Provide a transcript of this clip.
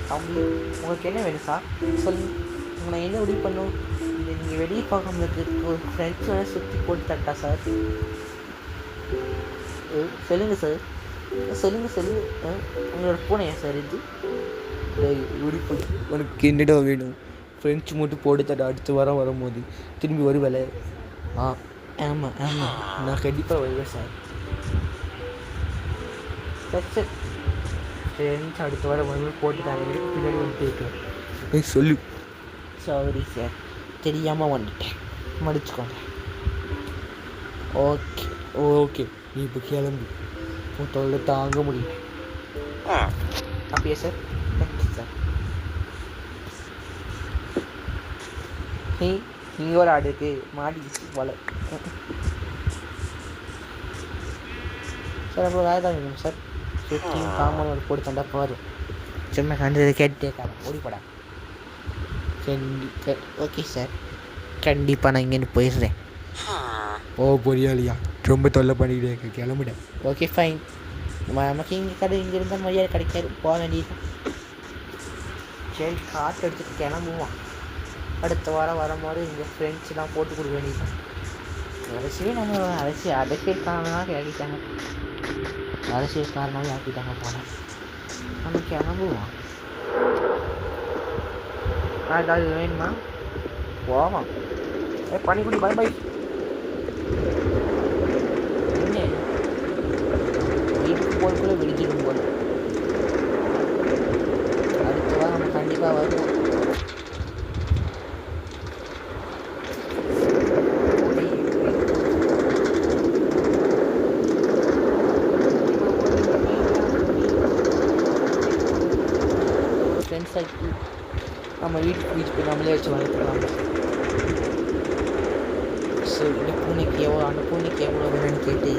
தம்பி, உங்களுக்கு என்ன வேணும் சார்? சொல்லுங்கள். உங்களை என்ன முடிவு பண்ணும்? இதை நீங்கள் வெளியே பார்க்காம இருக்கிறதுக்கு ஒரு ஃப்ரெண்ட்ஸ் வேணால் சுற்றி போட்டு தட்டா சார்? சொல்லுங்கள் சார், சொல்லுங்கள். உங்களோட பூனையா சார் இது? முடிப்பு உனக்கு என்னடா வேணும்? ஃப்ரெண்ட்ஸ் மட்டும் போட்டு தட்ட அடுத்த வாரம் வரும்போது திரும்பி வருவேல? ஆமாம், நான் கண்டிப்பாக வருவேன் சார். சரி, ஃப்ரெண்ட்ஸ் அடுத்த வாரம் வரும்போது போட்டு தரேன். பின்னாடி வந்துட்டு இருக்கேன். சொல்லு. சாரி சார், தெரியாமல் வந்துட்டேன், மன்னிச்சுக்கோங்க. ஓகே நீ இப்போ கிளம்பு. உன் தொல்லை தாங்க முடியல. அப்படியே சார், தேங்க்யூ சார். நீங்கள் ஒரு ஆடு இருக்கு, மாடிச்சு வலை சார். அப்புறம் வேறு ஏதாவது வேணும் சார்? சுற்றியும் காமன் ஒரு போட்டு தண்டா போதும். சும்மா கண்டது கேட்டுட்டே இருக்காங்க, ஓடிப்படா. சரி, ஓகே சார், கண்டிப்பாக நான் இங்கேருந்து போயிடுறேன். பொரியாளியா ரொம்ப தொல்லை பண்ணிக்கிட்டே இருக்க, கிளம்பிட்டேன். Okay fine. நமக்கு இங்கே இருந்தால் மரியாதை கிடைக்காது, போக வேண்டியது. சரி, காற்று எடுத்துகிட்டு கிளம்புவான். அடுத்த வாரம் வரும்போது எங்கள் ஃப்ரெண்ட்ஸ்லாம் போட்டு கொடுக்க வேண்டியது. அரசியல்காரனாக ஆக்கிட்டாங்க போனேன். நம்ம கிளம்புவோம். ஏதாவது வேணுமா? போவோம். பனிக்குடி பை பை. என்ன வீட்டுக்கு போய்க்குள்ளே வெடிச்சிடும் போல. அடுத்த வாரம் நம்ம கண்டிப்பாக வருவோம். ஃப்ரெண்ட்ஸ் ஆக்கி நம்ம வீட்டுக்கு போய் நம்மளே வச்சு வளர்த்துக்கலாம். ஸோ இந்த பூனைக்கு எவ்வளோ, அந்த பூனைக்கு எவ்வளோ வேணும்னு கேட்டு